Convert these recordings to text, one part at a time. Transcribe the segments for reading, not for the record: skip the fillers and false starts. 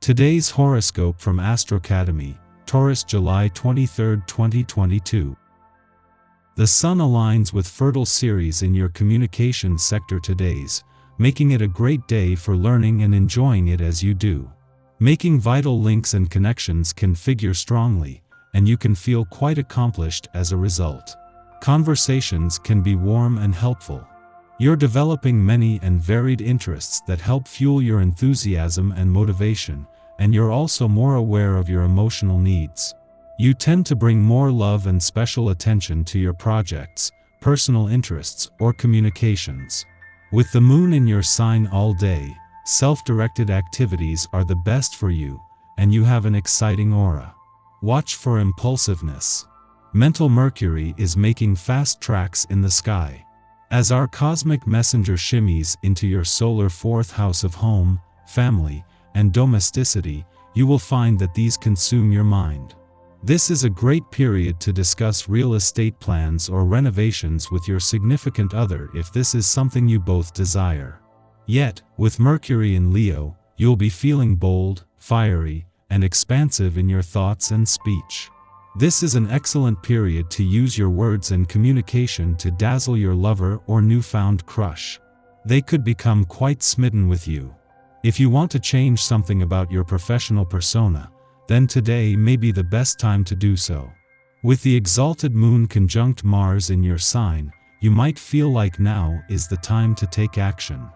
Today's horoscope from Astrocademy, Taurus, July 23, 2022. The Sun aligns with fertile Ceres in your communications sector today's, making it a great day for learning and enjoying it as you do. Making vital links and connections can figure strongly, and you can feel quite accomplished as a result. Conversations can be warm and helpful. You're developing many and varied interests that help fuel your enthusiasm and motivation, and you're also more aware of your emotional needs. You tend to bring more love and special attention to your projects, personal interests, or communications. With the moon in your sign all day, self-directed activities are the best for you, and you have an exciting aura. Watch for impulsiveness. Mental Mercury is making fast tracks in the sky. As our cosmic messenger shimmies into your solar fourth house of home, family, and domesticity, you will find that these consume your mind. This is a great period to discuss real estate plans or renovations with your significant other if this is something you both desire. Yet, with Mercury in Leo, you'll be feeling bold, fiery, and expansive in your thoughts and speech. This is an excellent period to use your words and communication to dazzle your lover or newfound crush. They could become quite smitten with you. If you want to change something about your professional persona, then today may be the best time to do so. With the exalted moon conjunct Mars in your sign, you might feel like now is the time to take action.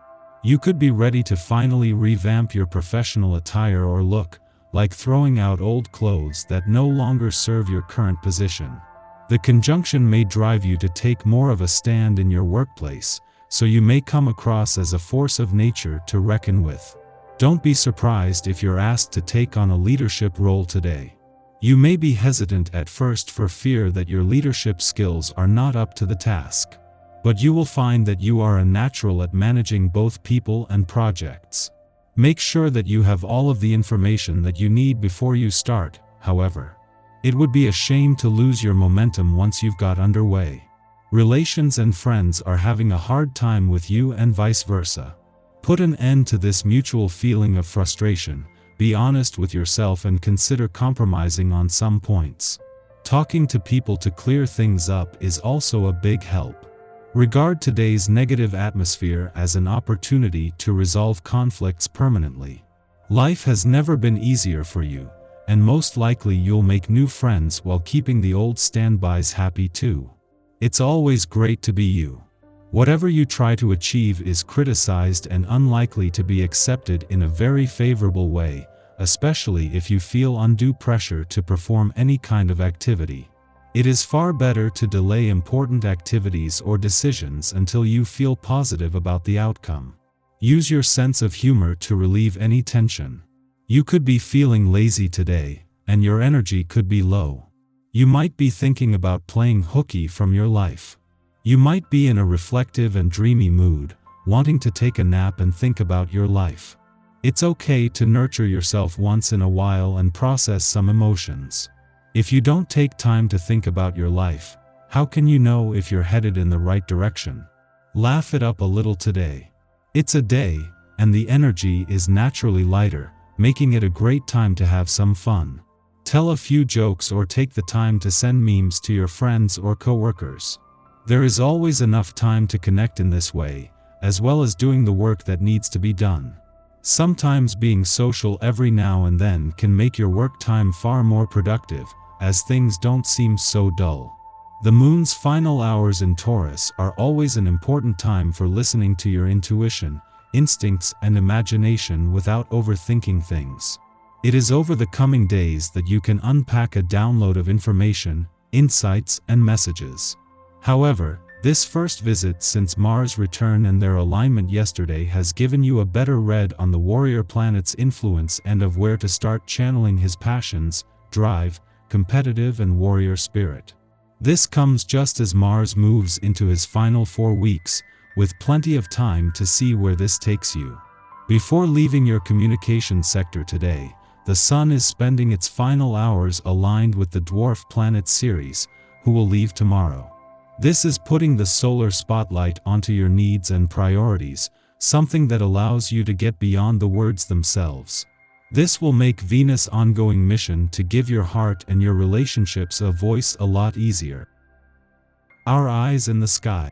You could be ready to finally revamp your professional attire or look, like throwing out old clothes that no longer serve your current position. The conjunction may drive you to take more of a stand in your workplace, so you may come across as a force of nature to reckon with. Don't be surprised if you're asked to take on a leadership role today. You may be hesitant at first for fear that your leadership skills are not up to the task. But you will find that you are a natural at managing both people and projects. Make sure that you have all of the information that you need before you start, however. It would be a shame to lose your momentum once you've got underway. Relations and friends are having a hard time with you and vice versa. Put an end to this mutual feeling of frustration, be honest with yourself and consider compromising on some points. Talking to people to clear things up is also a big help. Regard today's negative atmosphere as an opportunity to resolve conflicts permanently. Life has never been easier for you, and most likely you'll make new friends while keeping the old standbys happy too. It's always great to be you. Whatever you try to achieve is criticized and unlikely to be accepted in a very favorable way, especially if you feel undue pressure to perform any kind of activity. It is far better to delay important activities or decisions until you feel positive about the outcome. Use your sense of humor to relieve any tension. You could be feeling lazy today, and your energy could be low. You might be thinking about playing hooky from your life. You might be in a reflective and dreamy mood, wanting to take a nap and think about your life. It's okay to nurture yourself once in a while and process some emotions. If you don't take time to think about your life, how can you know if you're headed in the right direction? Laugh it up a little today. It's a day, and the energy is naturally lighter, making it a great time to have some fun. Tell a few jokes or take the time to send memes to your friends or coworkers. There is always enough time to connect in this way, as well as doing the work that needs to be done. Sometimes being social every now and then can make your work time far more productive, as things don't seem so dull. The moon's final hours in Taurus are always an important time for listening to your intuition, instincts, and imagination without overthinking things. It is over the coming days that you can unpack a download of information, insights, and messages. However, this first visit since Mars' return and their alignment yesterday has given you a better read on the warrior planet's influence and of where to start channeling his passions, drive, competitive and warrior spirit. This comes just as Mars moves into his final 4 weeks, with plenty of time to see where this takes you. Before leaving your communication sector today, the Sun is spending its final hours aligned with the dwarf planet Ceres, who will leave tomorrow. This is putting the solar spotlight onto your needs and priorities, something that allows you to get beyond the words themselves. This will make Venus' ongoing mission to give your heart and your relationships a voice a lot easier. Our eyes in the sky.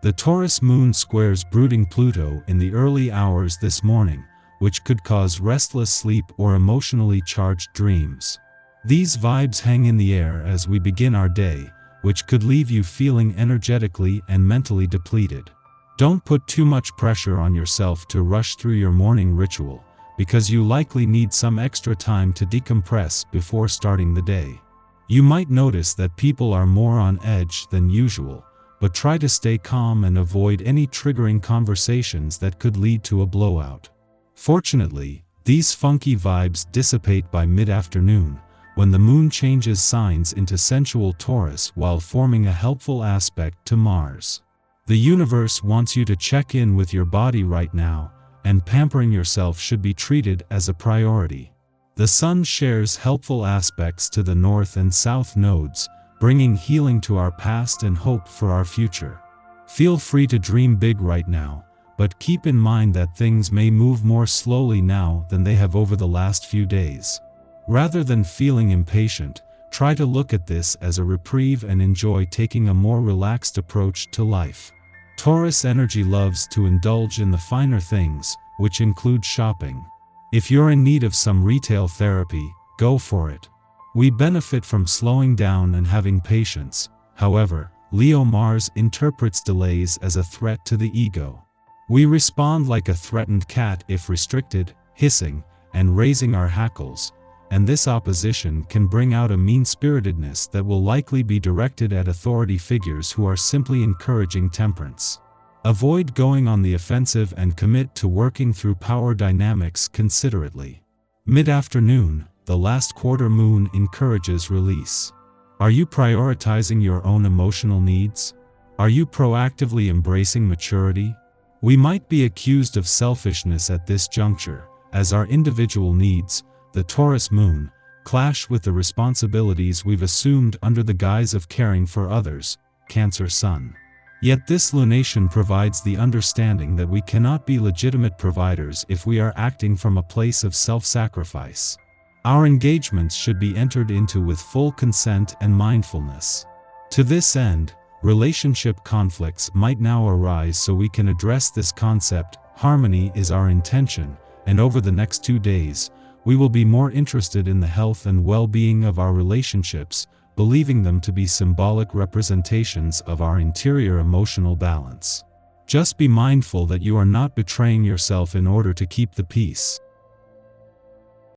The Taurus moon squares brooding Pluto in the early hours this morning, which could cause restless sleep or emotionally charged dreams. These vibes hang in the air as we begin our day, which could leave you feeling energetically and mentally depleted. Don't put too much pressure on yourself to rush through your morning ritual, because you likely need some extra time to decompress before starting the day. You might notice that people are more on edge than usual, but try to stay calm and avoid any triggering conversations that could lead to a blowout. Fortunately, these funky vibes dissipate by mid-afternoon, when the moon changes signs into sensual Taurus while forming a helpful aspect to Mars. The universe wants you to check in with your body right now, and pampering yourself should be treated as a priority. The Sun shares helpful aspects to the North and South nodes, bringing healing to our past and hope for our future. Feel free to dream big right now, but keep in mind that things may move more slowly now than they have over the last few days. Rather than feeling impatient, try to look at this as a reprieve and enjoy taking a more relaxed approach to life. Taurus energy loves to indulge in the finer things, which include shopping. If you're in need of some retail therapy, go for it. We benefit from slowing down and having patience. However, Leo Mars interprets delays as a threat to the ego. We respond like a threatened cat if restricted, hissing, and raising our hackles, and this opposition can bring out a mean-spiritedness that will likely be directed at authority figures who are simply encouraging temperance. Avoid going on the offensive and commit to working through power dynamics considerately. Mid-afternoon, the last quarter moon encourages release. Are you prioritizing your own emotional needs? Are you proactively embracing maturity? We might be accused of selfishness at this juncture, as our individual needs, the Taurus moon, clash with the responsibilities we've assumed under the guise of caring for others, Cancer sun. Yet this lunation provides the understanding that we cannot be legitimate providers if we are acting from a place of self-sacrifice. Our engagements should be entered into with full consent and mindfulness. To this end, relationship conflicts might now arise, so we can address this concept. Harmony is our intention, and over the next 2 days, we will be more interested in the health and well-being of our relationships, believing them to be symbolic representations of our interior emotional balance. Just be mindful that you are not betraying yourself in order to keep the peace.